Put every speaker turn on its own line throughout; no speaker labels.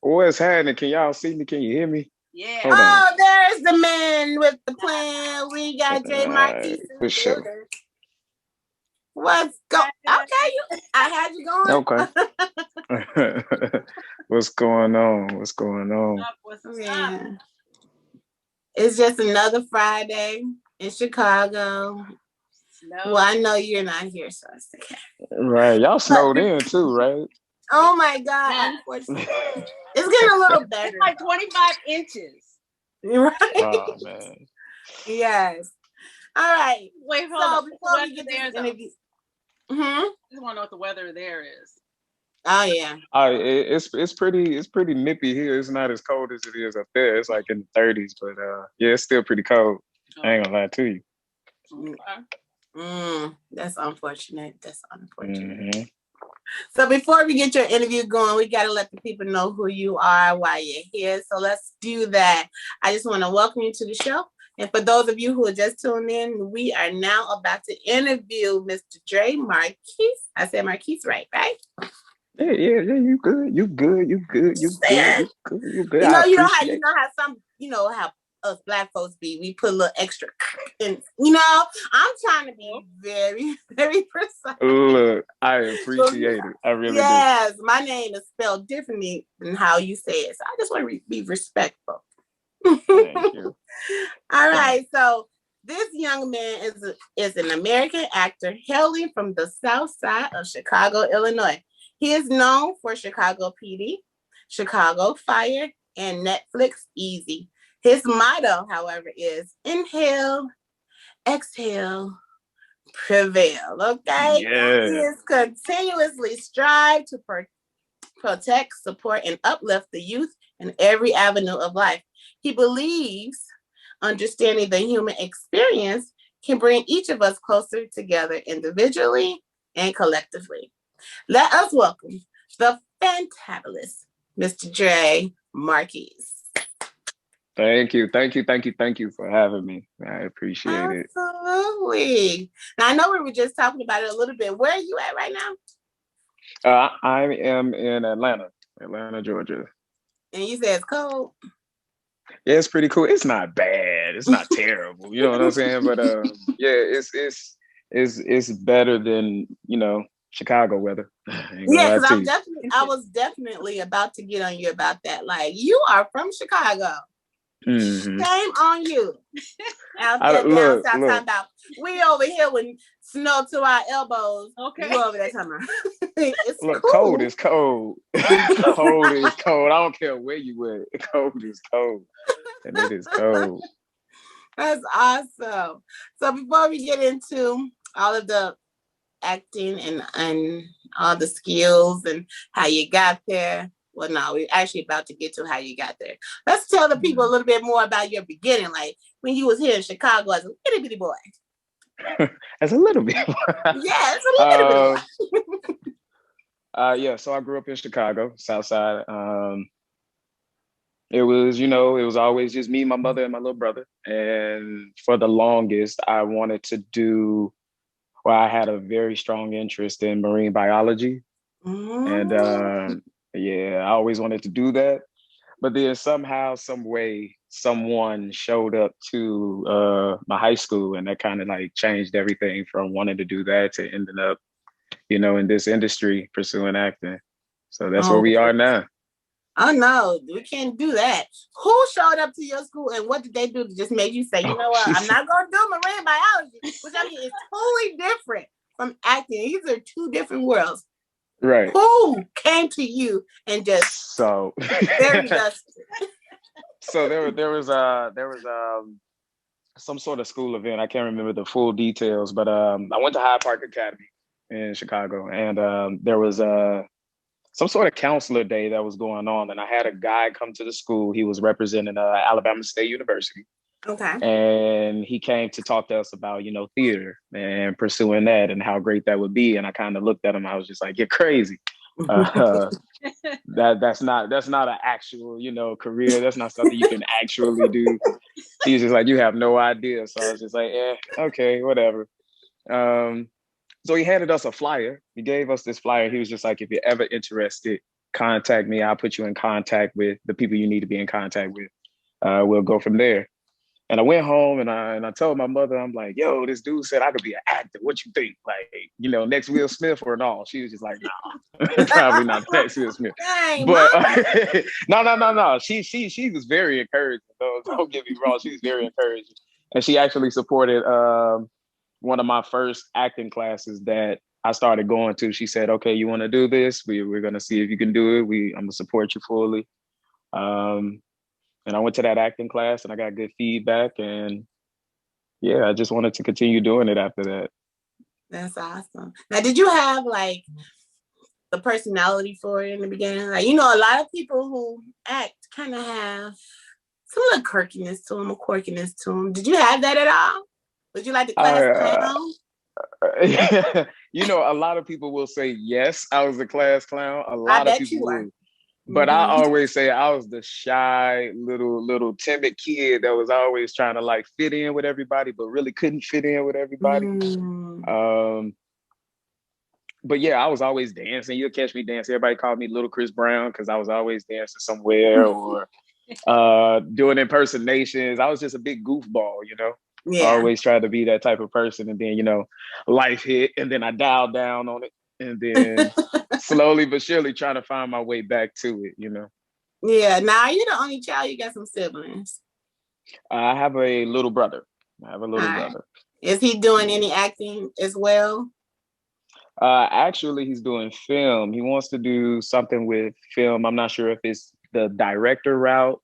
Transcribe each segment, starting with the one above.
What's happening? Can y'all see me? Can you hear me?
Yeah.
Hold on.
Oh, there's the man with the plan. We got J Marquis in
For
the
sure.
building. What's going? Okay, I had you going.
Okay. What's going on? What's going on?
Yeah. It's just another Friday in Chicago. Well, I know you're not here, so it's okay.
Right. Y'all snowed in too, right?
Oh my God. Unfortunately. It's getting a little better.
It's like 25 inches.
Right?
Oh, man.
Yes. All right.
Wait, hold on.
Before we get this interview.
I just want to know what the weather there is.
Oh yeah.
It's pretty nippy here. It's not as cold as it is up there. It's like in the 30s, but yeah, it's still pretty cold. I ain't gonna lie to you.
That's unfortunate. Mm-hmm. So before we get your interview going, we got to let the people know who you are, why you're here. So let's do that. I just want to welcome you to the show. And for those of you who are just tuning in, we are now about to interview Mr. Dre Marquis. I said Marquis right?
Yeah, you good. You good. You good. You good. You good.
You know how some, how us Black folks be. We put a little extra, and I'm trying to be very, very precise.
Look, I appreciate it. I really do.
Yes, my name is spelled differently than how you say it, so I just want to be respectful.
Thank you.
All right, so this young man is an American actor hailing from the South Side of Chicago, Illinois. He is known for Chicago PD, Chicago Fire, and Netflix Easy. His motto, however, is inhale, exhale, prevail. Okay?
Yeah.
He is continuously strive to protect, support, and uplift the youth in every avenue of life. He believes understanding the human experience can bring each of us closer together individually and collectively. Let us welcome the fantabulous Mr. Dre Marquis.
Thank you for having me. I appreciate it.
Absolutely. Now, I know we were just talking about it a little bit. Where are you at right now?
I am in Atlanta, Georgia.
And you said it's cold?
Yeah, it's pretty cool. It's not bad. It's not terrible. You know what I'm saying? But yeah, it's better than Chicago weather.
Yeah, because I was definitely about to get on you about that. Like, you are from Chicago.
Mm-hmm.
Shame on you. Out there down south talking about we over here with snow to our elbows. Okay. You over there talking about it's
look,
cool.
Cold is cold. Cold is cold. I don't care where you at. Cold is cold. And it is cold.
That's awesome. So before we get into all of the acting and all the skills and how you got there. Well, no, we're actually about to get to how you got there. Let's tell the people a little bit more about your beginning, like when you was here in Chicago as a itty bitty boy.
As a little bit.
Yeah, as a little
bit boy. Yeah, so I grew up in Chicago, South Side. It was always just me, my mother, and my little brother. And for the longest, I wanted to do. Well, I had a very strong interest in marine biology. And I always wanted to do that. But then somehow, some way, someone showed up to my high school, and that kind of like changed everything from wanting to do that to ending up, in this industry pursuing acting. So that's where we are now.
Oh no, we can't do that. Who showed up to your school and what did they do to just make you say, you know what, I'm not going to do marine biology, which I mean is totally different from acting. These are two different worlds.
Right.
Who came to you and just very dusty?
So there was some sort of school event. I can't remember the full details, but I went to Hyde Park Academy in Chicago, and there was some sort of counselor day that was going on, and I had a guy come to the school. He was representing Alabama State University.
Okay.
And he came to talk to us about, theater and pursuing that and how great that would be. And I kind of looked at him. I was just like, "You're crazy. That's not an actual, career. That's not something you can actually do." He was just like, "You have no idea." So I was just like, "Yeah, okay, whatever." So he handed us a flyer. He gave us this flyer. He was just like, "If you're ever interested contact me. I'll put you in contact with the people you need to be in contact with. We'll go from there. And I went home and I told my mother, I'm like, yo, this dude said I could be an actor. What you think? Like, you know, next Will Smith or not? She was just like, nah, probably not next Will Smith.
Dang,
but no. She was very encouraging. Don't get me wrong. She was very encouraging. And she actually supported one of my first acting classes that I started going to. She said, okay, you want to do this? We're going to see if you can do it. I'm going to support you fully. And I went to that acting class and I got good feedback. And yeah, I just wanted to continue doing it after that.
That's awesome. Now, did you have like the personality for it in the beginning? Like, you know, a lot of people who act kind of have some little quirkiness to them or quirkiness to them. Did you have that at all? Would you like the class clown?
You know, a lot of people will say, yes, I was a class clown. A lot of people will. But I always say I was the shy little timid kid that was always trying to like fit in with everybody, but really couldn't fit in with everybody. But yeah, I was always dancing. You'll catch me dancing. Everybody called me Little Chris Brown because I was always dancing somewhere or doing impersonations. I was just a big goofball, you know. Yeah. I always tried to be that type of person. And then, you know, life hit and then I dialed down on it. And then slowly but surely trying to find my way back to it, you know.
Yeah. Now, you're the only child. You got some siblings.
I have a little brother. Brother.
Is he doing any acting as well?
Actually, he's doing film. He wants to do something with film. I'm not sure if it's the director route.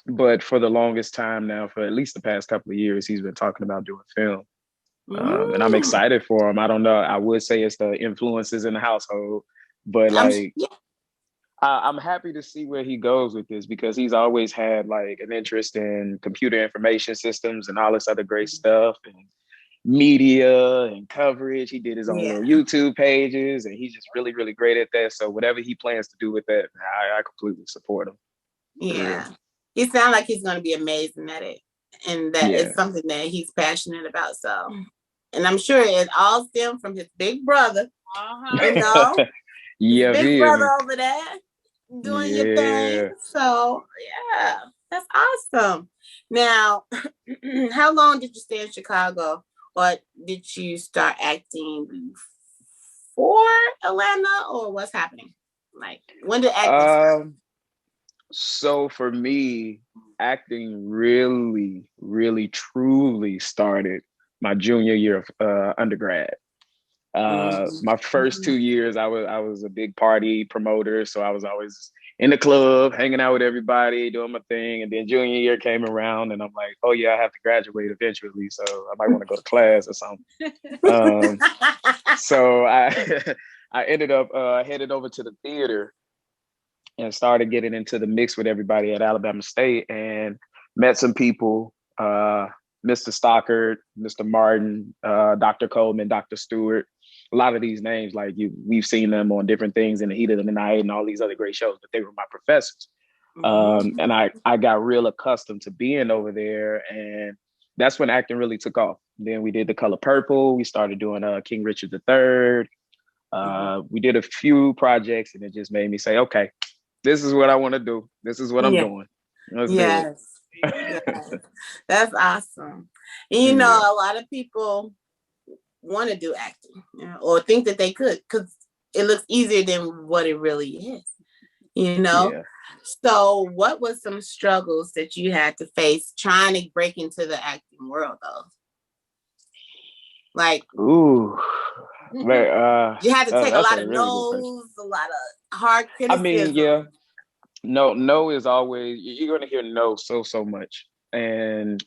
But for the longest time now, for at least the past couple of years, he's been talking about doing film. And I'm excited for him. I don't know. I would say it's the influences in the household, but like, I'm happy to see where he goes with this because he's always had like an interest in computer information systems and all this other great stuff and media and coverage. He did his own little YouTube pages and he's just really, really great at that. So whatever he plans to do with that, I completely support him.
Yeah. He sounds like he's going to be amazing at it. And that is something that he's passionate about. So, and I'm sure it all stemmed from his big brother. You know, big brother over there doing your thing. So, yeah, that's awesome. Now, how long did you stay in Chicago, or did you start acting before Atlanta, or what's happening? Like, when did acting start?
So for me, acting really, really, truly started my junior year of undergrad. My first 2 years, I was a big party promoter, so I was always in the club, hanging out with everybody, doing my thing. And then junior year came around, and I'm like, oh yeah, I have to graduate eventually, so I might want to go to class or something. So I ended up headed over to the theater and started getting into the mix with everybody at Alabama State and met some people, Mr. Stockard, Mr. Martin, Dr. Coleman, Dr. Stewart. A lot of these names, like we've seen them on different things in the heat of the night and all these other great shows, but they were my professors. And I got real accustomed to being over there. And that's when acting really took off. Then we did The Color Purple. We started doing King Richard III. We did a few projects and it just made me say, okay, this is what I want to do. This is what I'm doing. Let's do it.
That's awesome. And you know, a lot of people want to do acting, you know, or think that they could because it looks easier than what it really is, you know? So what was some struggles that you had to face trying to break into the acting world though? Like, you had to take a lot of no's, a lot of hard criticism.
I mean, no is always, you're going to hear no so much. And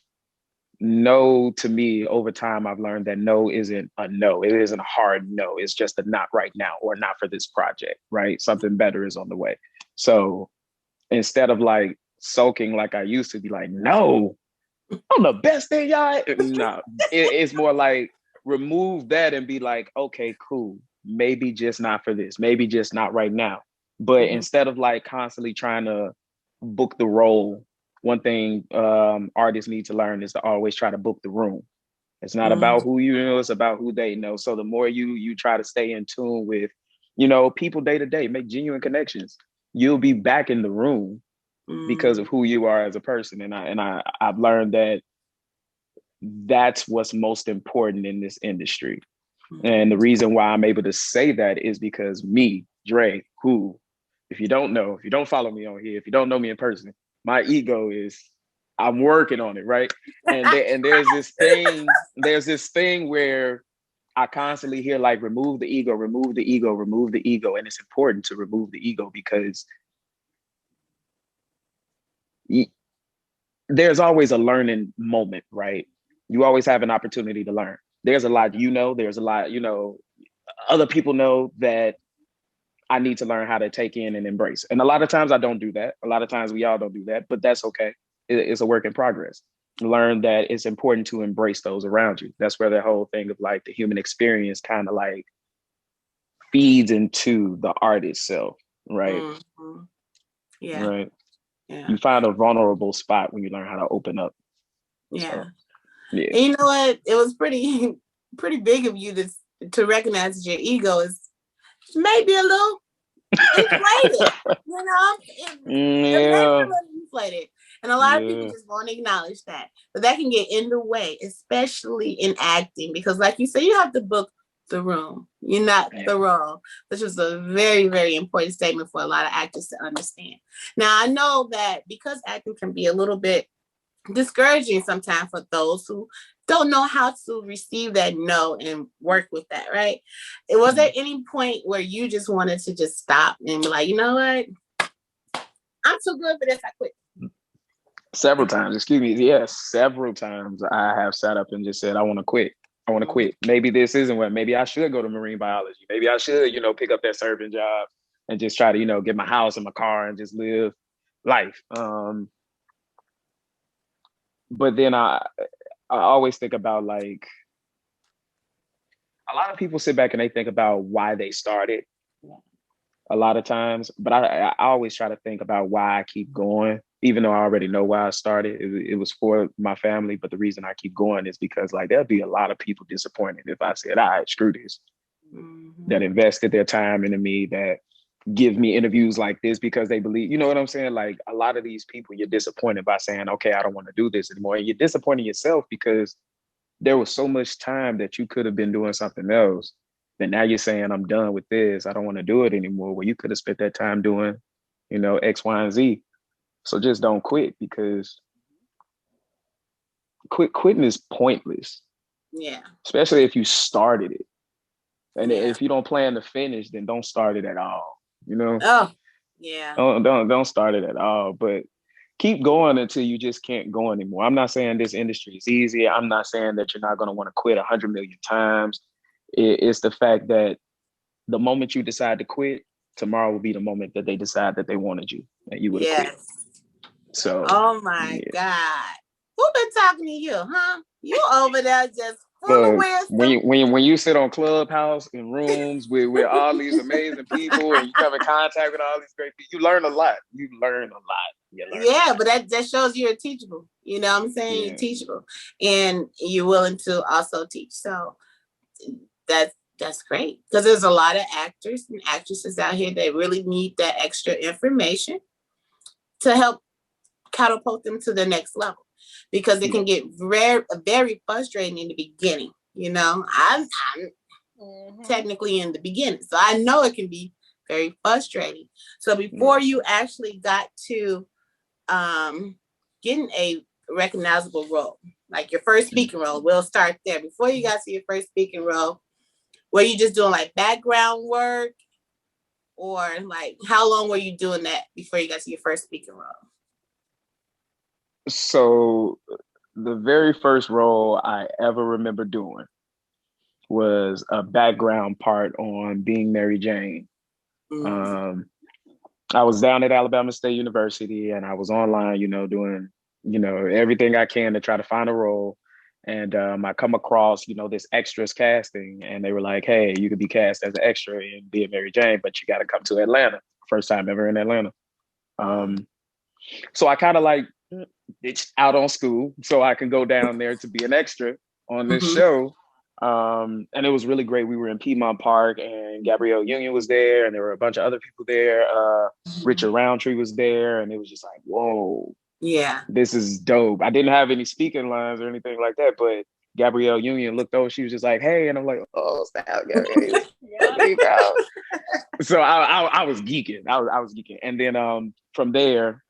no, to me, over time, I've learned that no isn't a no. It isn't a hard no. It's just a not right now or not for this project, right? Something better is on the way. So instead of like sulking like I used to be like, no, I'm the best thing y'all. No, it's more like remove that and be like, okay, cool. Maybe just not for this. Maybe just not right now. But instead of like constantly trying to book the role, one thing artists need to learn is to always try to book the room. It's not about who you know, it's about who they know. So the more you try to stay in tune with You know, people day to day make genuine connections. You'll be back in the room because of who you are as a person. And I've learned that that's what's most important in this industry. And the reason why I'm able to say that is because me, Dre, who, if you don't know, if you don't follow me on here, if you don't know me in person, my ego is, I'm working on it, right? And there's this thing where I constantly hear like, remove the ego, remove the ego, remove the ego. And it's important to remove the ego because there's always a learning moment, right? You always have an opportunity to learn. There's a lot, there's a lot, other people know that I need to learn how to take in and embrace. And a lot of times I don't do that. A lot of times we all don't do that, but that's okay. It's a work in progress. Learn that it's important to embrace those around you. That's where the whole thing of like the human experience kind of like feeds into the art itself, right?
Mm-hmm. Yeah.
Right.
Yeah.
You find a vulnerable spot when you learn how to open up.
Yeah.
So, yeah.
And you know what? It was pretty big of you to recognize that your ego is maybe a little inflated. You know,
Yeah.
inflated. And a lot of people just won't acknowledge that. But that can get in the way, especially in acting, because like you said, you have to book the room. You're not the role, which is a very, very important statement for a lot of actors to understand. Now, I know that because acting can be a little bit discouraging sometimes for those who don't know how to receive that no and work with that, right? Was there any point where you just wanted to just stop and be like, you know what? I'm too good for this, I quit.
Several times, excuse me. Yes, several times I have sat up and just said, I want to quit. I want to quit. Maybe this isn't what, maybe I should go to marine biology. Maybe I should, pick up that serving job and just try to, get my house and my car and just live life. But then I always think about like, a lot of people sit back and they think about why they started a lot of times, but I always try to think about why I keep going, even though I already know why I started. It was for my family, but the reason I keep going is because like there'll be a lot of people disappointed if I said, all right, screw this, that invested their time into me, that give me interviews like this because they believe, you know what I'm saying? Like a lot of these people, you're disappointed by saying, okay, I don't want to do this anymore. And you're disappointing yourself because there was so much time that you could have been doing something else. Then now you're saying, I'm done with this. I don't want to do it anymore. Well, you could have spent that time doing, X, Y, and Z. So just don't quit because quitting is pointless.
Yeah.
Especially if you started it. And if you don't plan to finish, then don't start it at all.
Oh, yeah.
Don't start it at all. But keep going until you just can't go anymore. I'm not saying this industry is easy. I'm not saying that you're not going to want to quit 100 million times. It's the fact that the moment you decide to quit, tomorrow will be the moment that they decide that they wanted you and you would have quit. So,
oh my God, who been talking to you, huh? You over there just full of wisdom.
When you sit on Clubhouse in rooms with all these amazing people and you come in contact with all these great people, you learn a lot. Yeah,
but that shows you're teachable. You know what I'm saying? Yeah. You're teachable and you're willing to also teach. So that's great because there's a lot of actors and actresses out here that really need that extra information to help catapult them to the next level because it can get very, very frustrating in the beginning. I'm technically in the beginning, so I know it can be very frustrating. So before you actually got to getting a recognizable role, like your first speaking role, we'll start there. Before you got to your first speaking role, were you just doing like background work, or like how long were you doing that before you got to your first speaking role?
So the very first role I ever remember doing was a background part on Being Mary Jane. I was down at Alabama State University and I was online, doing, everything I can to try to find a role. And I come across, this extras casting and they were like, hey, you could be cast as an extra in Being Mary Jane, but you got to come to Atlanta. First time ever in Atlanta. So I kind of like ditched out on school so I can go down there to be an extra on this show. And it was really great. We were in Piedmont Park, and Gabrielle Union was there, and there were a bunch of other people there. Richard Roundtree was there, and it was just like, whoa,
yeah,
this is dope. I didn't have any speaking lines or anything like that, but Gabrielle Union looked over. She was just like, "Hey," and I'm like, "Oh, stop, Gabrielle." So I was geeking. I was geeking, and then from there,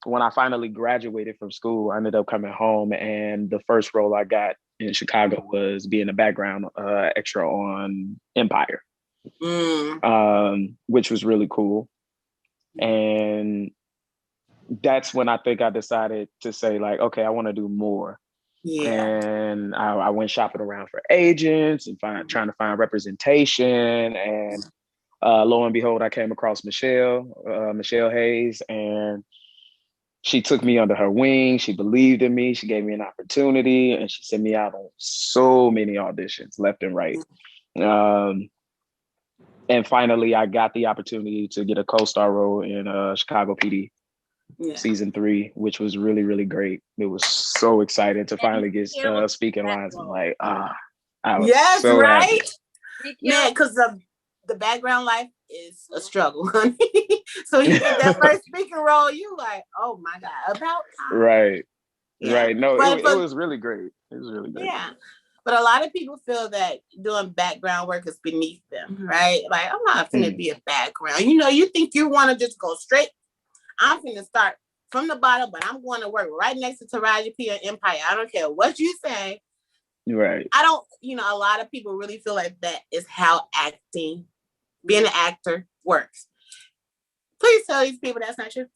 when I finally graduated from school, I ended up coming home, and the first role I got in Chicago was being a background extra on Empire, which was really cool. And that's when I think I decided to say, like, okay, I want to do more.
Yeah.
And I went shopping around for agents and trying to find representation. And lo and behold, I came across Michelle Hayes, and she took me under her wing. She believed in me. She gave me an opportunity, and she sent me out on so many auditions left and right. And finally, I got the opportunity to get a co-star role in Chicago PD season 3, which was really, really great. It was so excited to finally get speaking lines. I'm like, I was so happy.
Man, because the background life is a struggle, honey. So you get that first speaking role, you like, oh my God, about time.
Right. No, it was really great. It was really great.
Yeah. But a lot of people feel that doing background work is beneath them, right? Like, I'm not going to be a background. You think you want to just go straight. I'm going to start from the bottom, but I'm going to work right next to Taraji P and Empire. I don't care what you say.
Right.
I don't, a lot of people really feel like that is how being an actor works. Please tell these people that's not true.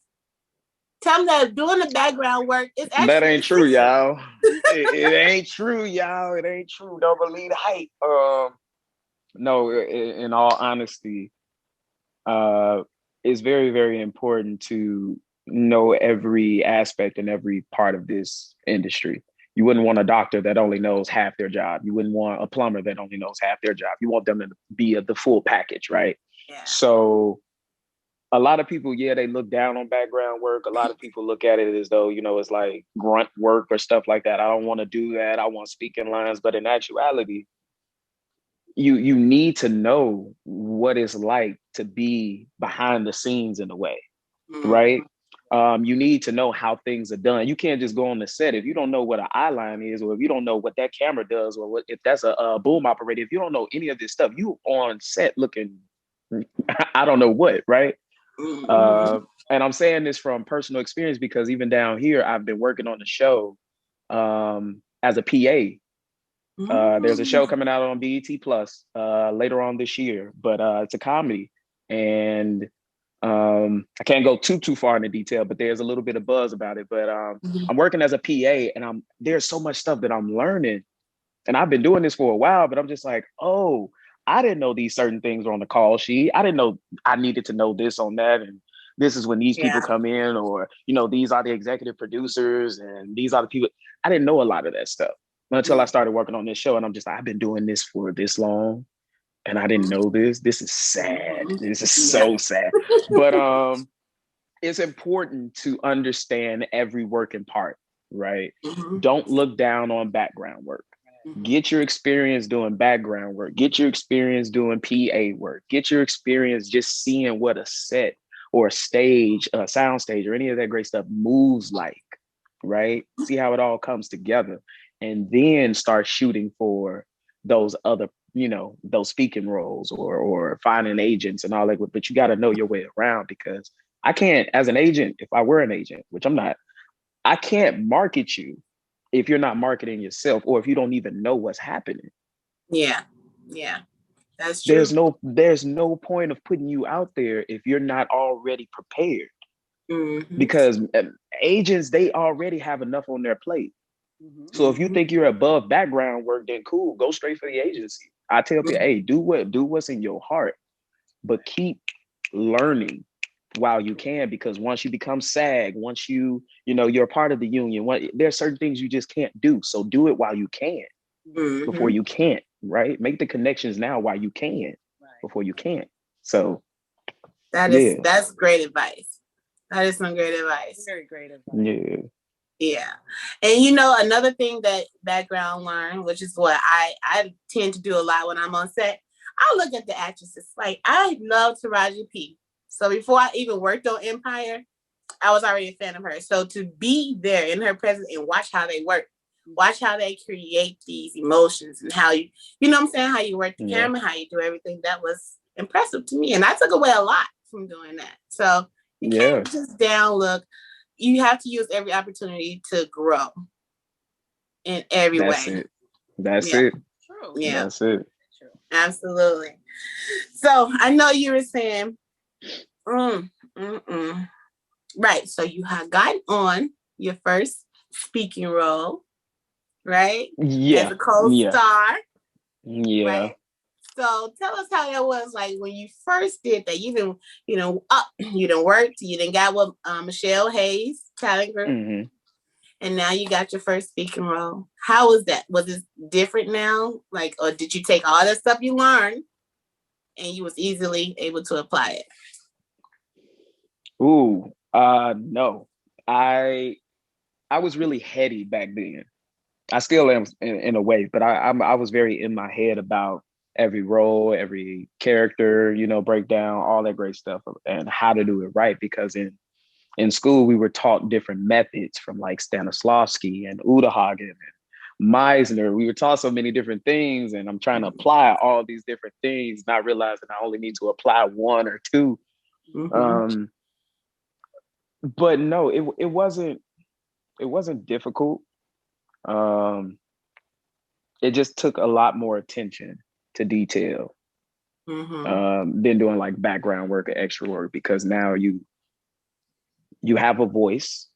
Tell them that doing the background work is actually...
That ain't true, y'all. It ain't true, y'all. It ain't true. Don't believe the hype. No, in all honesty, it's very, very important to know every aspect and every part of this industry. You wouldn't want a doctor that only knows half their job. You wouldn't want a plumber that only knows half their job. You want them to be the full package, right?
Yeah.
So a lot of people, they look down on background work. A lot of people look at it as though, it's like grunt work or stuff like that. I don't want to do that. I want speaking lines. But in actuality, you need to know what it's like to be behind the scenes in a way, right? You need to know how things are done. You can't just go on the set if you don't know what an eye line is, or if you don't know what that camera does, or if that's a boom operator. If you don't know any of this stuff, you on set looking, I don't know what, right? And I'm saying this from personal experience because even down here, I've been working on the show as a PA. There's a show coming out on BET Plus later on this year, but it's a comedy, and I can't go too far into detail, but there's a little bit of buzz about it. But I'm working as a PA, and there's so much stuff that I'm learning, and I've been doing this for a while, but I'm just like, oh, I didn't know these certain things were on the call sheet. I didn't know I needed to know this on that, and this is when these people come in, or these are the executive producers, and these are the people. I didn't know a lot of that stuff until I started working on this show, and I'm just like, I've been doing this for this long, and I didn't know this. This is sad. This is so sad. But it's important to understand every working part, right? Don't look down on background work. Get your experience doing background work. Get your experience doing PA work. Get your experience just seeing what a set or a stage, a sound stage, or any of that great stuff moves like, right? See how it all comes together, and then start shooting for those other, those speaking roles or finding agents and all that. But you got to know your way around, because I can't, as an agent, if I were an agent, which I'm not, I can't market you if you're not marketing yourself, or if you don't even know what's happening.
Yeah. That's true.
There's no point of putting you out there if you're not already prepared. Because agents, they already have enough on their plate. So if you think you're above background work, then cool, go straight for the agency. I tell people, hey, do what's in your heart, but keep learning while you can, because once you become SAG, once you're a part of the union, there's certain things you just can't do. So do it while you can, before you can't, right? Make the connections now while you can, before you can't. So
that's great advice. That is some great advice.
Very great advice.
Yeah.
Yeah. And you know, another thing that background learn, which is what I tend to do a lot when I'm on set, I look at the actresses. Like, I love Taraji P. So before I even worked on Empire, I was already a fan of her. So to be there in her presence and watch how they work, watch how they create these emotions and how you know what I'm saying, how you work the camera, how you do everything, that was impressive to me. And I took away a lot from doing that. So you can't just down look. You have to use every opportunity to grow in every way.
That's it.
True.
Yeah.
That's it.
Absolutely. So I know you were saying, right. So you had gotten on your first speaking role, right?
Yeah.
As a co-star.
Yeah.
Right. So tell us how that was like when you first did that. You didn't, you didn't work, you didn't got with Michelle Hayes, talent group.
Mm-hmm.
And now you got your first speaking role. How was that? Was it different now? Like, or did you take all that stuff you learned and you was easily able to apply it?
No. I was really heady back then. I still am in a way, but I was very in my head about every role, every character, breakdown, all that great stuff, and how to do it right. Because in school we were taught different methods from like Stanislavski and Udahagen and Meisner. We were taught so many different things, and I'm trying to apply all these different things, not realizing I only need to apply one or two. Mm-hmm. But no, it wasn't difficult. It just took a lot more attention to detail than doing like background work or extra work, because now you have a voice,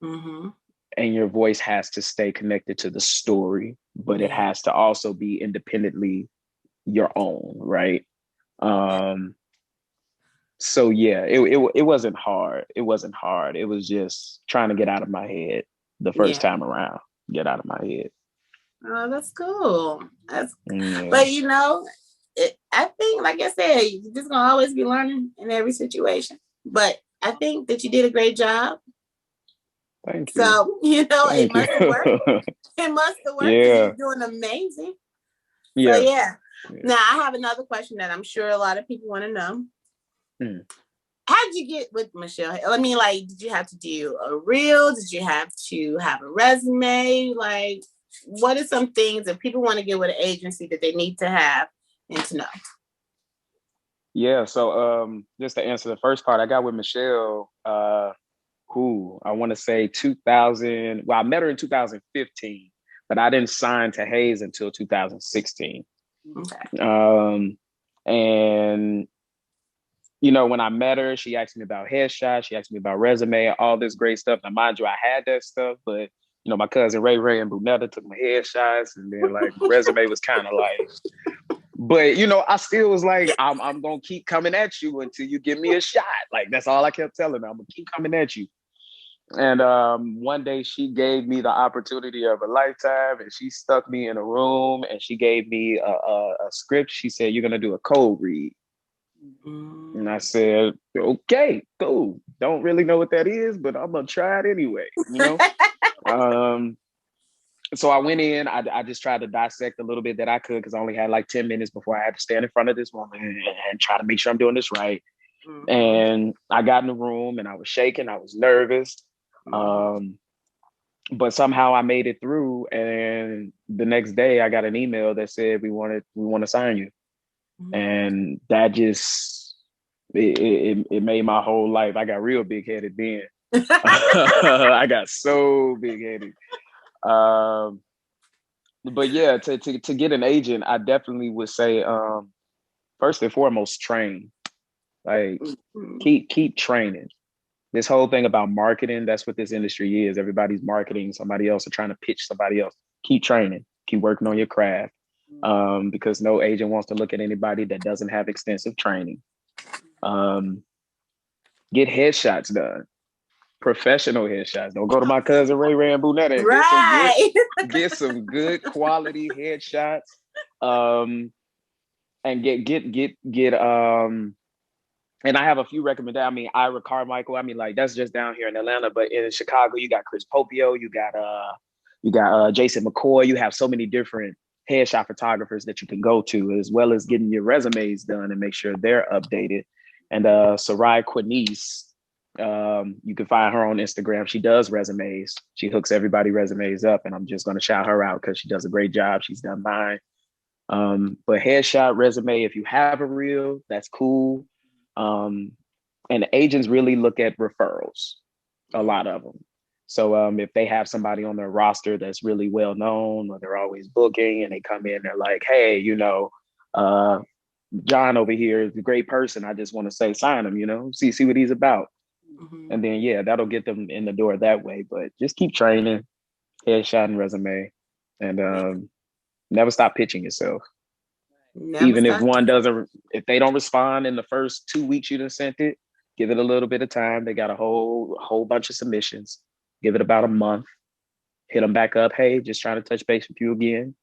and your voice has to stay connected to the story, but it has to also be independently your own, right? So yeah, it wasn't hard. It wasn't hard. It was just trying to get out of my head the first time around. Get out of my head.
Oh, that's cool. But I think, like I said, you're just gonna always be learning in every situation. But I think that you did a great job.
Thank you.
So it must have worked. It must have worked. Yeah. You're doing amazing. Yeah. So yeah. Now I have another question that I'm sure a lot of people want to know. How did you get with Michelle? I mean, like, did you have to do a reel? Did you have to have a resume? Like, what are some things that people want to get with an agency that they need to have and to know?
Yeah, so just to answer the first part, I got with Michelle, who I want to say 2000. Well, I met her in 2015, but I didn't sign to Hayes until 2016. Okay. And when I met her, she asked me about headshots, she asked me about resume, all this great stuff. Now, mind you, I had that stuff, but my cousin Ray and Brunetta took my headshots, and then like resume was kind of like, but I still was like, I'm gonna keep coming at you until you give me a shot. Like, that's all I kept telling her. I'm gonna keep coming at you. And one day she gave me the opportunity of a lifetime, and she stuck me in a room and she gave me a script. She said, "You're gonna do a code read." And I said, "Okay, cool. Don't really know what that is, but I'm gonna try it anyway." So I went in. I just tried to dissect a little bit that I could, because I only had like 10 minutes before I had to stand in front of this woman and try to make sure I'm doing this right. And I got in the room and I was shaking. I was nervous. But somehow I made it through. And the next day I got an email that said, we want to sign you. And that just, it made my whole life. I got real big headed then. I got so big headed. But yeah, to get an agent, I definitely would say, first and foremost, train. Like, keep training. This whole thing about marketing, that's what this industry is. Everybody's marketing somebody else or trying to pitch somebody else. Keep training. Keep working on your craft. Because no agent wants to look at anybody that doesn't have extensive training. Get headshots done. Professional headshots. Don't go to my cousin Ray and Brunetta and get some good quality headshots. And get and I have a few recommendations. I mean, Ira Carmichael. I mean, like that's just down here in Atlanta, but in Chicago, you got Chris Popio, you got Jason McCoy. You have so many different headshot photographers that you can go to, as well as getting your resumes done and make sure they're updated. And Sarai Quinice, you can find her on Instagram. She does resumes. She hooks everybody resumes up, and I'm just going to shout her out because she does a great job. She's done mine. But headshot resume, if you have a reel, that's cool. And agents really look at referrals, a lot of them. So if they have somebody on their roster that's really well known, or they're always booking, and they come in, they're like, hey, John over here is a great person. I just want to say, sign him, see what he's about. Mm-hmm. And then, yeah, that'll get them in the door that way. But just keep training, headshot and resume, and never stop pitching yourself. Even if they don't respond in the first 2 weeks you done sent it, give it a little bit of time. They got a whole bunch of submissions. Give it about a month. Hit them back up. Hey, just trying to touch base with you again.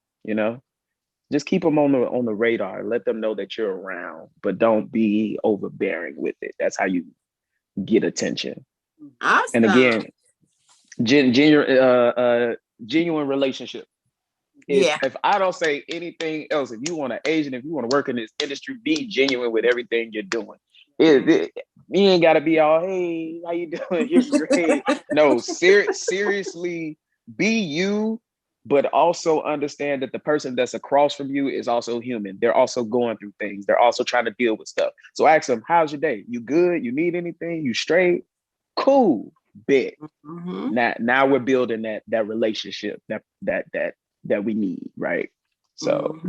Just keep them on the radar. Let them know that you're around, but don't be overbearing with it. That's how you get attention.
Awesome.
And again, genuine relationship. If I don't say anything else, if you want an agent, if you want to work in this industry, be genuine with everything you're doing. You ain't got to be all, hey, how you doing? You're great. No, seriously, be you, but also understand that the person that's across from you is also human. They're also going through things. They're also trying to deal with stuff. So ask them, how's your day? You good? You need anything? You straight? Cool. Bet. Mm-hmm. Now we're building that relationship that we need, right? So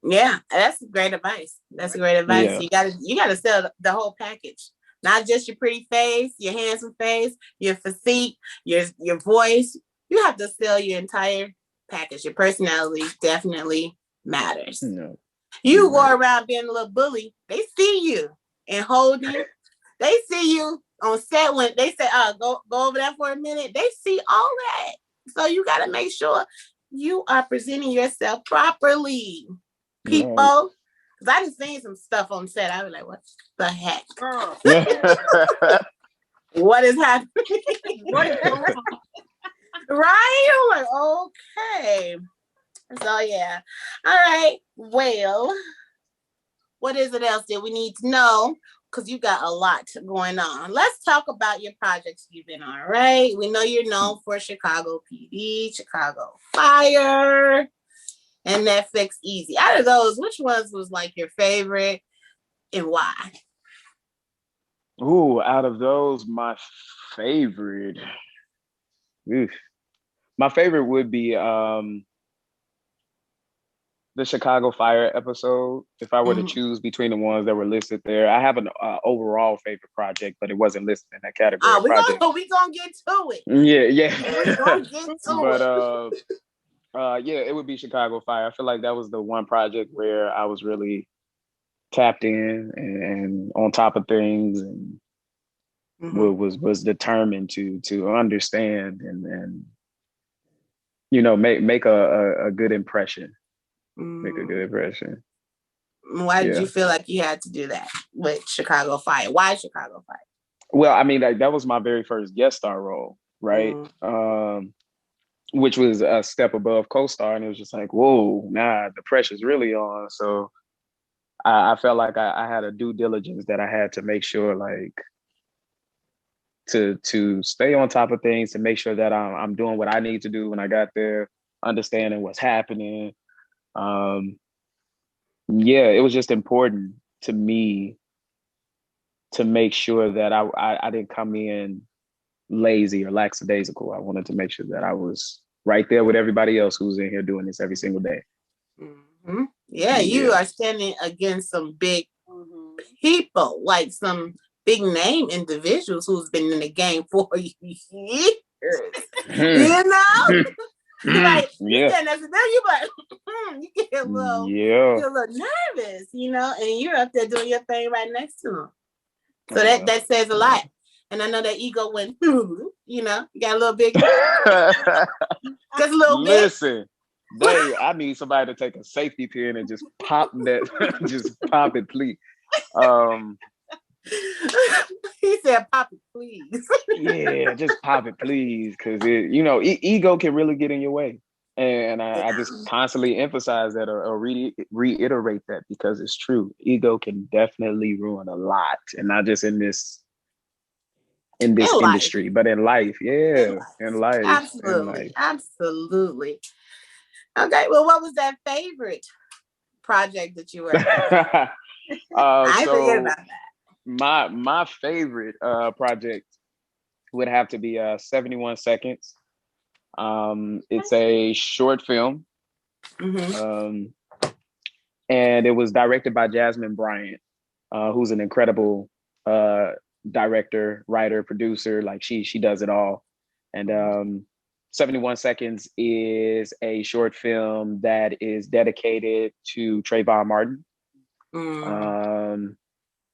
yeah, that's great advice. Yeah. You gotta sell the whole package, not just your pretty face, your handsome face, your physique, your voice. You have to sell your entire package. Your personality definitely matters. You go around being a little bully, they see you and hold you. They see you on set when they say, go over there for a minute. They see all that. So you got to make sure you are presenting yourself properly, people. Because I just seen some stuff on set. I was like, what the heck? What is happening? Right? I'm like, okay. So, yeah. All right. Well, what is it else that we need to know? Because you got a lot going on. Let's talk about your projects you've been on, right? We know you're known for Chicago PD, Chicago Fire, and Netflix Easy. Out of those, which ones was like your favorite and why?
Ooh, out of those, my favorite. My favorite would be the Chicago Fire episode. If I were to choose between the ones that were listed there, I have an overall favorite project, but it wasn't listed in that category.
We gonna get to it.
Yeah.
We gonna get to
it. But it would be Chicago Fire. I feel like that was the one project where I was really tapped in and on top of things, and was determined to understand and make a good impression. Make a good impression.
Why did you feel like you had to do that with Chicago Fire? Why Chicago Fire?
Well, I mean, that was my very first guest star role, right? Which was a step above co-star, and it was just like, whoa, the pressure's really on. So I felt like I had a due diligence that I had to make sure, like, to stay on top of things, to make sure that I'm doing what I need to do when I got there, understanding what's happening. It was just important to me to make sure that I didn't come in lazy or lackadaisical. I wanted to make sure that I was right there with everybody else who's in here doing this every single day.
Mm-hmm. Yeah, you are standing against some big people, like some big name individuals who's been in the game for years. You know? Like, you stand next to them, you get a little nervous, and you're up there doing your thing right next to them. So that says a lot. And I know that ego went, you got a little big. Just a little bit.
Listen, I need somebody to take a safety pin and just pop that, just pop it, please.
He said, "Pop it, please."
Yeah, just pop it, please, because ego can really get in your way, and I just constantly emphasize that or reiterate that because it's true. Ego can definitely ruin a lot, and not just in this industry, but in life. Yeah, in life.
Absolutely, absolutely. Okay, well, what was that favorite project that you worked on? I forget about that.
My favorite project would have to be 71 Seconds. It's a short film. And it was directed by Jasmine Bryant, who's an incredible director, writer, producer. Like she does it all. And 71 Seconds is a short film that is dedicated to Trayvon Martin.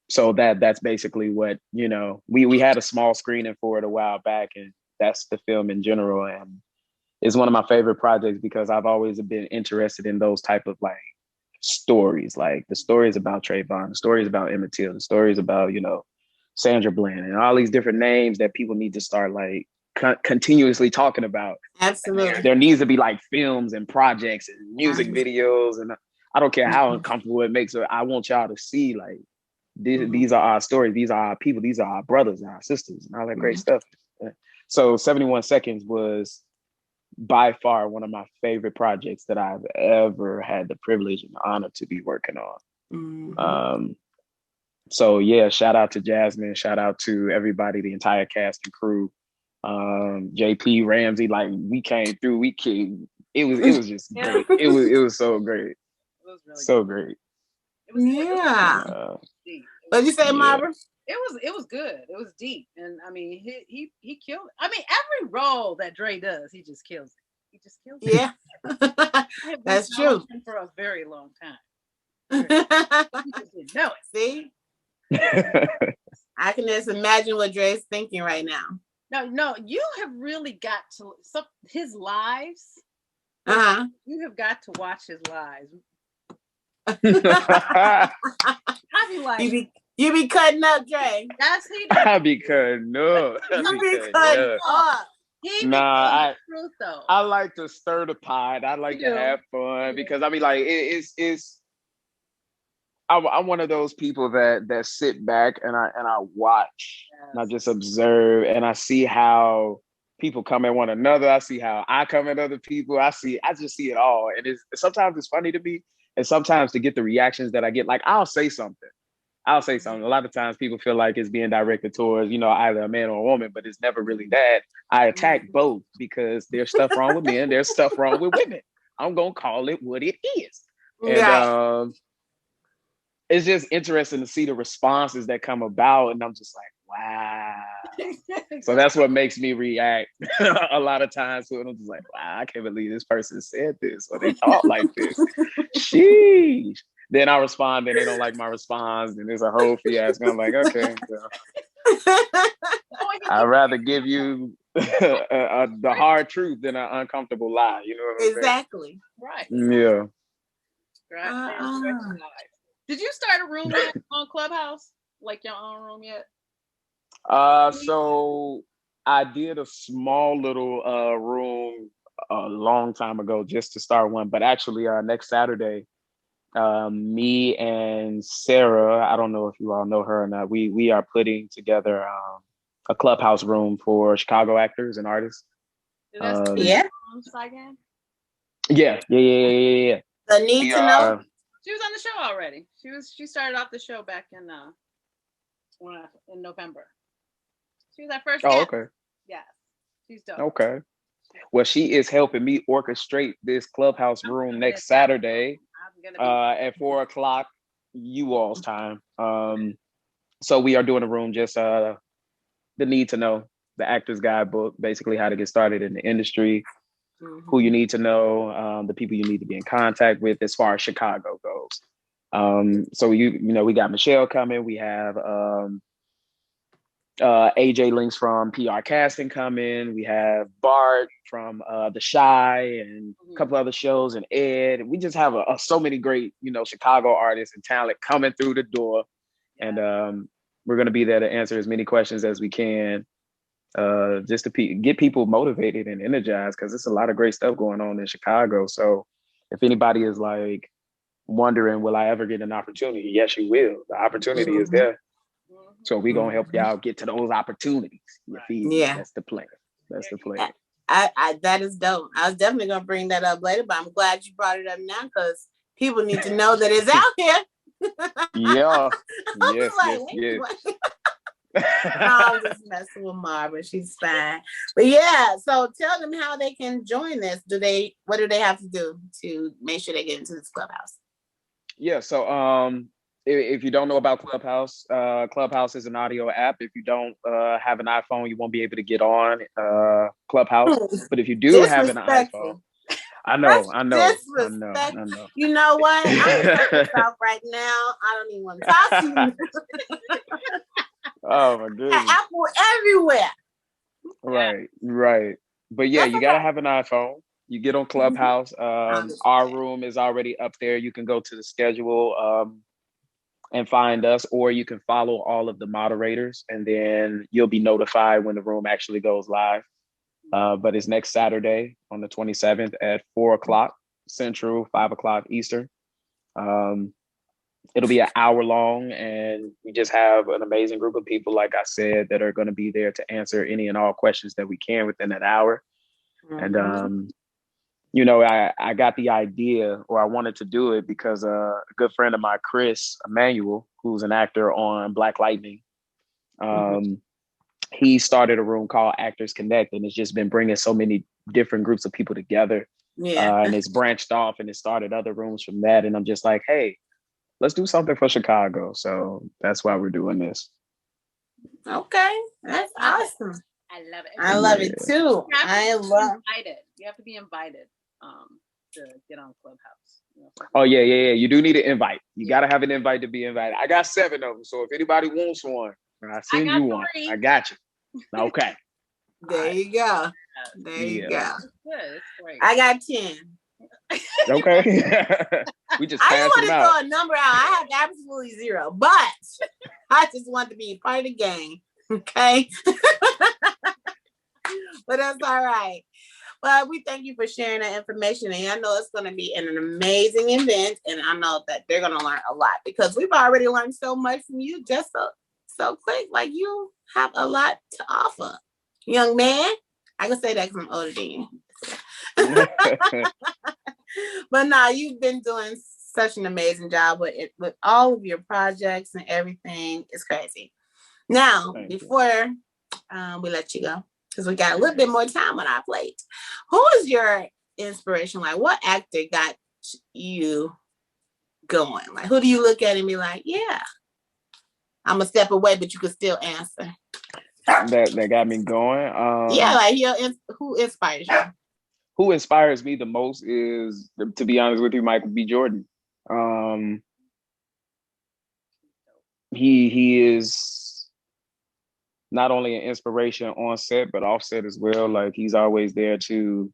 So that's basically what, we had a small screening for it a while back, and that's the film in general. And it's one of my favorite projects because I've always been interested in those type of like stories, like the stories about Trayvon, the stories about Emmett Till, the stories about, Sandra Bland and all these different names that people need to start like continuously talking about.
Absolutely.
There needs to be like films and projects and music videos, and I don't care how uncomfortable it makes it. I want y'all to see like these are our stories, these are our people, these are our brothers and our sisters and all that great stuff. So 71 Seconds was by far one of my favorite projects that I've ever had the privilege and honor to be working on. So yeah, shout out to Jasmine, shout out to everybody, the entire cast and crew. JP Ramsey, like we came through, it was just great. It was so great. It was really so great.
What'd you say, Marva?
It was good. It was deep, and I mean, he killed it. I mean, every role that Dre does, he just kills it. He just kills it.
Yeah, that's true.
For a very long time. You just didn't know it.
See, I can just imagine what Dre's thinking right now.
No, you have really got to his lives. You have got to watch his lives.
I be like, you be cutting up, Dre.
That's he.
I be cutting up.
You be cutting up.
I like to stir the pot. I like to have fun because I mean, like it's. I'm one of those people that sit back and I watch and I just observe and I see how people come at one another. I see how I come at other people. I just see it all, and sometimes it's funny to me, and sometimes to get the reactions that I get, like I'll say something. A lot of times people feel like it's being directed towards, either a man or a woman, but it's never really that. I attack both because there's stuff wrong with men, there's stuff wrong with women. I'm gonna call it what it is. And it's just interesting to see the responses that come about, and I'm just like, wow. So that's what makes me react a lot of times to it. I'm just like, wow, I can't believe this person said this or they thought like this. Sheesh. Then I respond, and they don't like my response, and there's a whole fiasco. I'm like, okay, I'd rather give you the hard truth than an uncomfortable lie. You know what I'm saying?
Exactly.
Right.
Yeah.
Right. Did you start a room yet on Clubhouse? Like your own room yet?
So I did a small little room a long time ago just to start one, but actually next Saturday, me and Sarah, I don't know if you all know her or not, we are putting together a Clubhouse room for Chicago actors and artists.
Yeah.
Yeah.
The need to know.
She was on the show already. She started off the show back in November. She was our first guest.
Okay.
Yeah. She's dope.
Okay. Well, she is helping me orchestrate this Clubhouse room next Saturday at 4:00 you all's time. So we are doing a room just the need to know, the actor's guidebook, basically how to get started in the industry, who you need to know, the people you need to be in contact with as far as Chicago goes. So we got Michelle coming. We have AJ Links from PR Casting coming. We have Bart from The Shy and a couple other shows, and Ed. We just have so many great, Chicago artists and talent coming through the door. And we're going to be there to answer as many questions as we can, just to get people motivated and energized, because it's a lot of great stuff going on in Chicago. So if anybody is like wondering, will I ever get an opportunity? Yes, you will. The opportunity is there. So we're going to help y'all get to those opportunities. You feel me? That's the plan. That's the plan.
I that is dope. I was definitely going to bring that up later, but I'm glad you brought it up now, because people need to know that it's out here.
Yeah.
Yes. No, I'm just messing with Marva. She's fine. But yeah, so tell them how they can join this. What do they have to do to make sure they get into this clubhouse?
Yeah, so if you don't know about Clubhouse, Clubhouse is an audio app. If you don't have an iPhone, you won't be able to get on Clubhouse. But if you do have an iPhone, I know.
You know what? I'm gonna cut this off right now. I don't even want to talk to you.
Oh my goodness.
Apple everywhere.
Right. But yeah, you gotta have an iPhone. You get on Clubhouse. Our room is already up there. You can go to the schedule and find us, or you can follow all of the moderators, and then you'll be notified when the room actually goes live. But it's next Saturday on the 27th at 4:00 Central, 5:00 Eastern. It'll be an hour long, and we just have an amazing group of people, like I said, that are going to be there to answer any and all questions that we can within that hour. And I got the idea, or I wanted to do it because a good friend of mine, Chris Emmanuel, who's an actor on Black Lightning, he started a room called Actors Connect, and it's just been bringing so many different groups of people together. And it's branched off, and it started other rooms from that. And I'm just like, hey, let's do something for Chicago. So that's why we're doing this.
Okay, that's awesome.
I love it.
I love it too.
You have to be invited to get on Clubhouse.
Oh yeah. You do need an invite. You got to have an invite to be invited. I got 7 of them. So if anybody wants one, I send you one.
3.
I got you. Okay.
There you go. You go.
It's good. It's great.
I got 10.
Okay. We just
I
passed
didn't
them
want to
out.
throw a number out. I have absolutely 0, but I just want to be part of the game. Okay. But that's all right. Well, we thank you for sharing that information. And I know it's going to be an amazing event. And I know that they're going to learn a lot, because we've already learned so much from you just so quick. Like, you have a lot to offer. Young man, I can say that because I'm older than you. But no, you've been doing such an amazing job with all of your projects and everything. It's crazy. Now, before we let you go, because we got a little bit more time on our plate, who is your inspiration? Like, what actor got you going? Like, who do you look at and be like, yeah, I'm a step away, but you could still answer?
That got me going.
Like, who inspires you?
Who inspires me the most is, to be honest with you, Michael B. Jordan. He is not only an inspiration on set, but off set as well. Like, he's always there to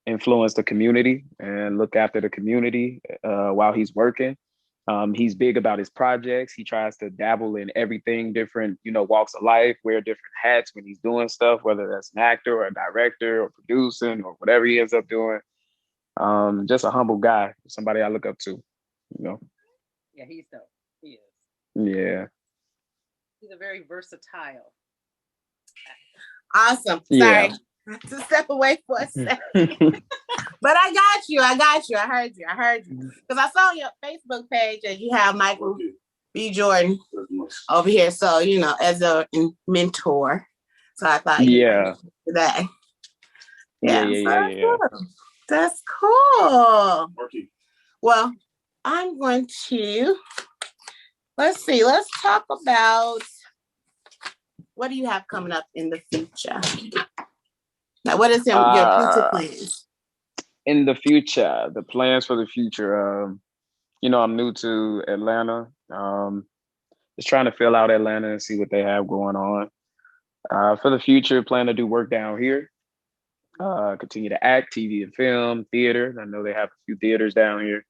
influence the community and look after the community while he's working. He's big about his projects. He tries to dabble in everything, different, walks of life, wear different hats when he's doing stuff, whether that's an actor or a director or producing or whatever he ends up doing. Just a humble guy, somebody I look up to,
Yeah, he's dope. He is.
Yeah.
He's a very versatile.
Awesome. Sorry. To step away for a second. But I got you. I heard you. Because I saw on your Facebook page that you have Michael B. Jordan over here. So, as a mentor. So I thought you might do that. Yeah. That's cool. Well, I'm going to, let's talk about, what do you have coming up in the future? Now, what is your future plans?
In the future, the plans for the future, I'm new to Atlanta. Just trying to fill out Atlanta and see what they have going on. For the future, plan to do work down here. Continue to act, TV and film, theater. I know they have a few theaters down here.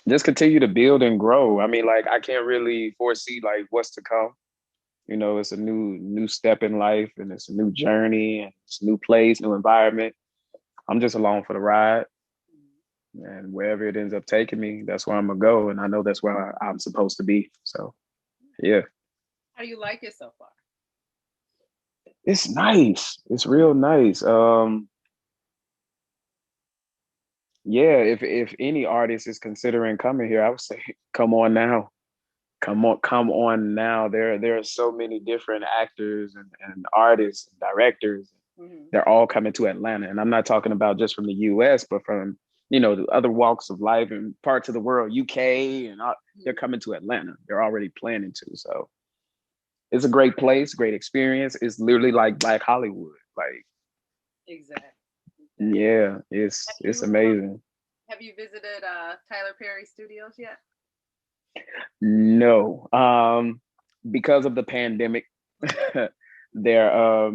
just continue to build and grow. I mean, like I can't really foresee like what's to come. You know, it's a new step in life, and it's a new journey, and it's a new place, new environment. I'm just along for the ride, and wherever it ends up taking me, that's where I'm gonna go, and I know that's where I'm supposed to be. So, yeah,
How do you like it so far?
it's nice. It's real nice. Yeah, if any artist is considering coming here, I would say come on now. Come on now. There are so many different actors and artists and directors.
Mm-hmm.
They're all coming to Atlanta. And I'm not talking about just from the US, but from, the other walks of life and parts of the world, UK, and they're coming to Atlanta. They're already planning to. So it's a great place, great experience. It's literally like Black Hollywood. Like,
Exactly.
yeah, it's amazing.
Have you visited Tyler Perry Studios yet?
No, because of the pandemic, there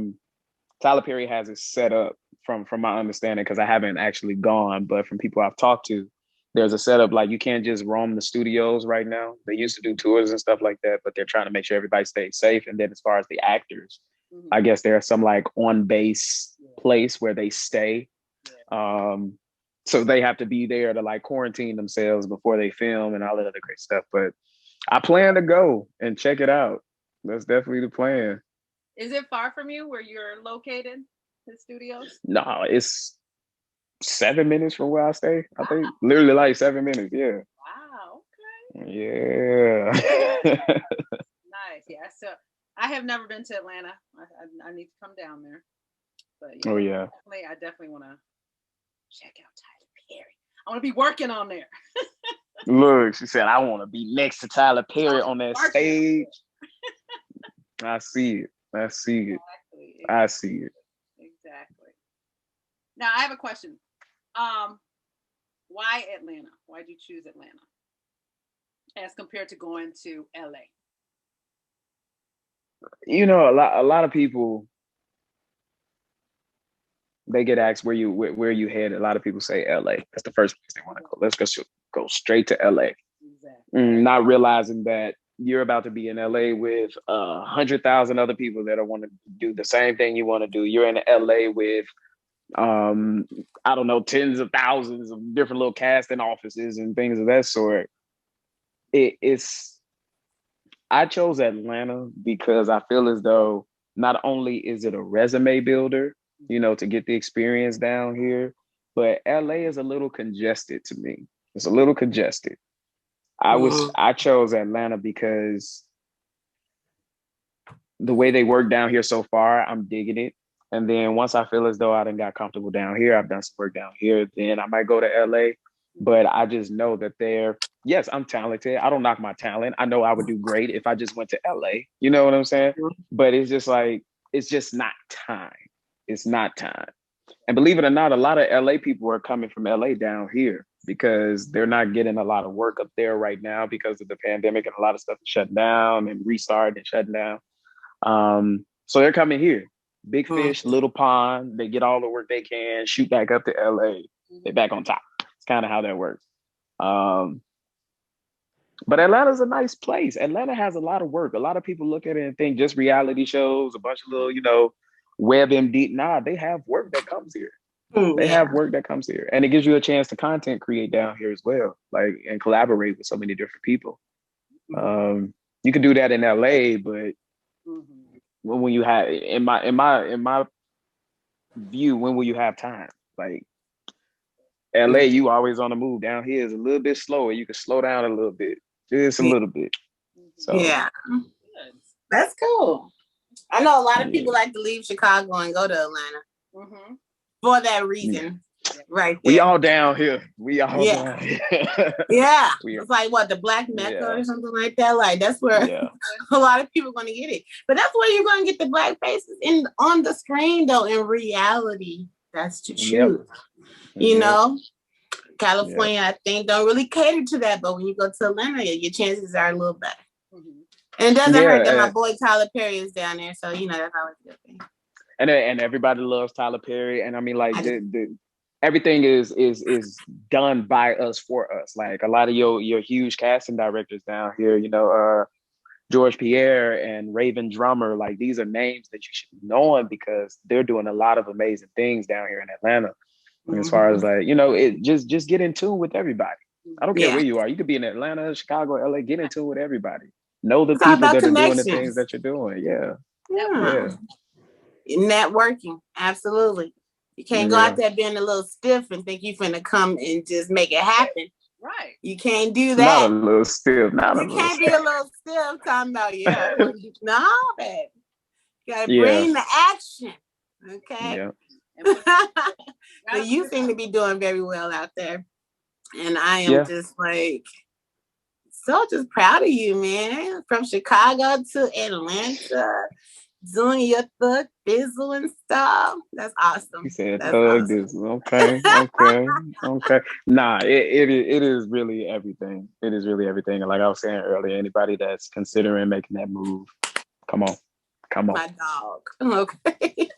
Tyler Perry has it set up from my understanding, because I haven't actually gone, but from people I've talked to, there's a setup like you can't just roam the studios right now. They used to do tours and stuff like that, but they're trying to make sure everybody stays safe. And then as far as the actors, I guess there's some like on base place where they stay. So they have to be there to like quarantine themselves before they film and all that other great stuff. But I plan to go and check it out. That's definitely the plan.
Is it far from you where you're located, the studios?
No, it's 7 minutes from where I stay. I think literally like 7 minutes. Yeah.
Wow. Okay.
Yeah.
Nice. Yeah. So I have never been to Atlanta. I need to come down there. But
Oh yeah.
I definitely want to check out Tyler Perry. I want to be working on there.
Look, she said, I want to be next to Tyler Perry on that stage. I see it. I see it.
Exactly.
I see it.
Exactly. Now I have a question. Why Atlanta? Why did you choose Atlanta as compared to going to LA?
A lot of people, they get asked where you headed. A lot of people say LA. That's the first place they want to go. Let's go straight to LA. Exactly. Not realizing that you're about to be in LA with 100,000 other people that want to do the same thing you want to do. You're in LA with I don't know, tens of thousands of different little casting offices and things of that sort. I chose Atlanta because I feel as though not only is it a resume builder, to get the experience down here, but LA is a little congested to me. It's a little congested. I chose Atlanta because the way they work down here so far, I'm digging it. And then once I feel as though I done got comfortable down here, I've done some work down here, then I might go to LA. But I just know that yes, I'm talented. I don't knock my talent. I know I would do great if I just went to LA. You know what I'm saying? But it's just like, it's just not time. It's not time. And believe it or not, a lot of LA people are coming from LA down here because they're not getting a lot of work up there right now because of the pandemic, and a lot of stuff is shut down and restarted and shutting down. So they're coming here. Big fish, little pond. They get all the work they can, shoot back up to LA. They're back on top. It's kind of how that works. But Atlanta's a nice place. Atlanta has a lot of work. A lot of people look at it and think just reality shows, a bunch of little, WebMD. Nah, they have work that comes here. They have work that comes here. And it gives you a chance to content create down here as well, like, and collaborate with so many different people. You can do that in LA, but when you have, in my view, when will you have time? Like, LA, you always on the move. Down here is a little bit slower. You can slow down a little bit, just a little bit. So
yeah, that's cool. I know a lot of people like to leave Chicago and go to Atlanta for that reason. Right there.
We all down here. Down here.
Yeah. It's like what, the Black Mecca or something like that. Like that's where a lot of people are gonna get it. But that's where you're gonna get the Black faces on the screen though. In reality, that's the truth. You know? California, I think, don't really cater to that, but when you go to Atlanta, your chances are a little better. And it doesn't hurt that my boy Tyler Perry is down there, so that's always a good thing.
And everybody loves Tyler Perry, and I mean, like everything is done by us for us. Like a lot of your huge casting directors down here, George Pierre and Raven Drummer, like these are names that you should be knowing because they're doing a lot of amazing things down here in Atlanta. As far as like, it just get in tune with everybody. I don't care where you are. You could be in Atlanta, Chicago, LA, get in tune with everybody. Know the people that are doing the things that you're doing. Yeah.
Networking. Absolutely. You can't go out there being a little stiff and think you're finna come and just make it happen.
Right.
You can't do that.
Not a little stiff.
You can't be a little stiff talking about, no, babe. You gotta bring the action. Okay.
Yeah.
So you seem to be doing very well out there. And I am just like so just proud of you, man. From Chicago to Atlanta, doing your thug dizzle and stuff. That's awesome.
He said thug dizzle. Okay. Nah, it is really everything. It is really everything. And like I was saying earlier, anybody that's considering making that move, come on.
My dog. Okay.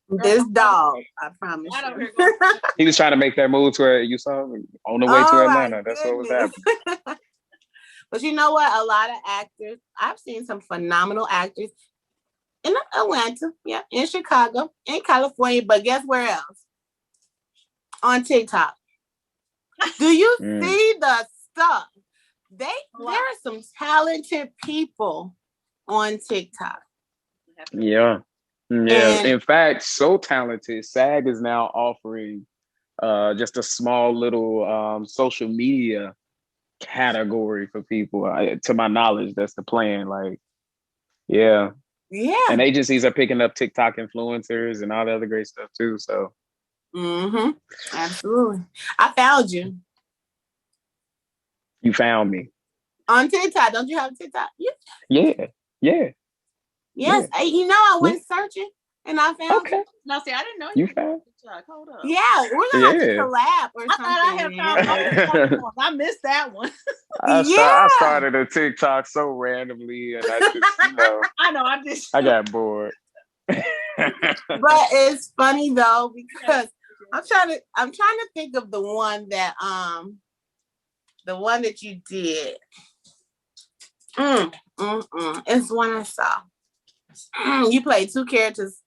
This dog, I promise you.
He was trying to make that move to where you saw him on the way to Atlanta. That's what was happening.
But you know what? A lot of actors, I've seen some phenomenal actors in Atlanta, in Chicago, in California, but guess where else? On TikTok. Do you see the stuff? There are some talented people on TikTok.
Yeah. In fact, so talented, SAG is now offering just a small little social media category for people. To my knowledge, that's the plan. Like, yeah. And agencies are picking up TikTok influencers and all the other great stuff too. So,
absolutely. I found you.
You found me
on TikTok. Don't you have TikTok?
Yeah.
Yes, I went searching and I found
you. No, see, I didn't know
you found.
Hold up.
Yeah, we're gonna have to collab or something.
I found I missed that one.
I started a TikTok so randomly, and I just,
I know,
I got bored.
But it's funny though because I'm trying to think of the one that you did. It's the one I saw. You played two characters.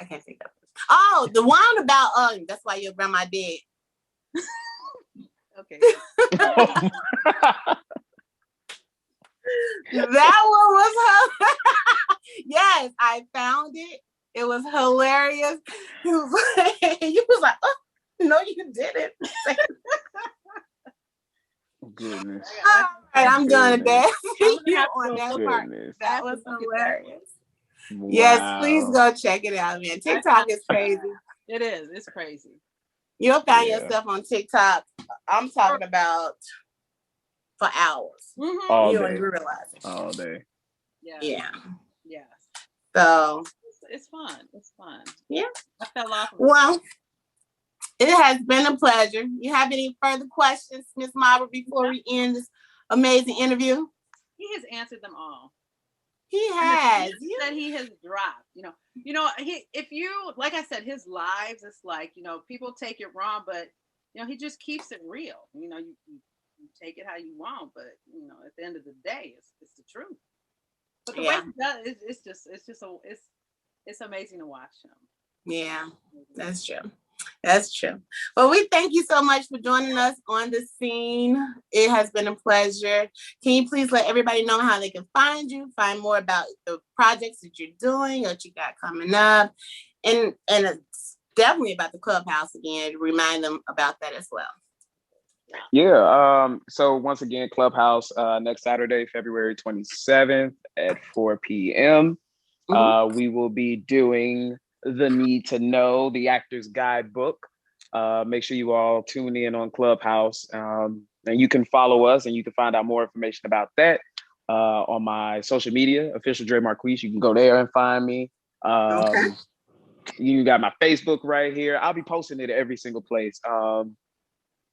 I can't think of it. Oh, the one about that's why your grandma dead.
Okay.
That one was her. Yes, I found it. It was hilarious. You was like, oh, no, you didn't.
Goodness.
All right, I'm done, Dad. On that part. That was hilarious. Wow. Yes, please go check it out, man. TikTok is crazy.
It is. It's crazy.
You'll find yourself on TikTok. I'm talking about for hours.
All
you
day.
don't even realize it.
All day.
Yeah.
So
it's fun. It's fun.
Yeah.
I fell off.
Well, it has been a pleasure. You have any further questions, Ms. Marva, before we end this amazing interview?
He has answered them all.
He has.
That he has dropped. If you, like I said, his lives, it's like, people take it wrong, but he just keeps it real. You take it how you want, but at the end of the day, it's the truth. But the way he does, it's amazing to watch him.
Yeah, that's true. That's true. Well, we thank you so much for joining us on the scene. It has been a pleasure. Can you please let everybody know how they can find you, find more about the projects that you're doing, what you got coming up, and it's definitely about the Clubhouse again. Remind them about that as well.
Yeah. So once again, Clubhouse next Saturday, February 27th at 4 p.m. We will be doing The Need to Know, the Actor's Guidebook. Make sure you all tune in on Clubhouse. And you can follow us and you can find out more information about that on my social media, official Dre Marquis. You can go there and find me. You got my Facebook right here. I'll be posting it at every single place.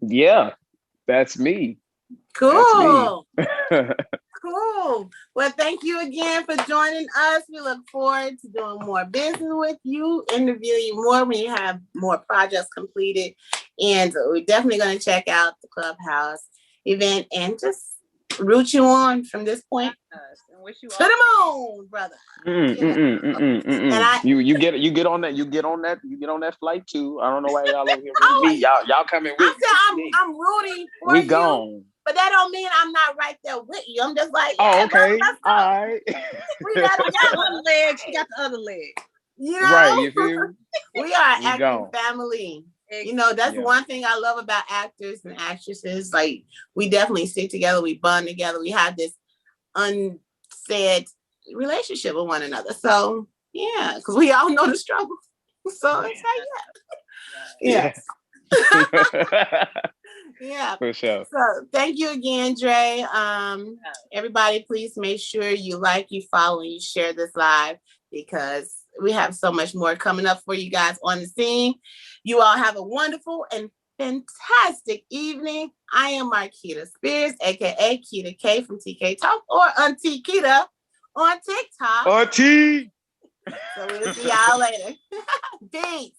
Yeah, that's me.
Cool.
That's me.
Cool. Cool. Well, thank you again for joining us. We look forward to doing more business with you, interviewing you more when you have more projects completed. And we're definitely going to check out the Clubhouse event and just root you on from this point
and wish you
to the moon, brother.
You get on that flight too. I don't know why y'all over here with me. Y'all coming with me.
I'm rooting for
we
you.
Gone.
But that don't mean I'm not right there with you. I'm just like,
okay, all right.
We got one leg. She got the other leg.
You know,
right? You feel?
We are an acting family. You know, that's one thing I love about actors and actresses. Like, we definitely stick together. We bond together. We have this unsaid relationship with one another. So, yeah, because we all know the struggle. So, it's like, yes. Yeah,
for sure.
So thank you again, Dre. Everybody, please make sure you like, you follow, and you share this live because we have so much more coming up for you guys on the scene. You all have a wonderful and fantastic evening. I am Marquita Spears, aka Kita K from TK Talk, or Auntie Kita on TikTok.
Auntie.
So we'll see y'all later. Peace.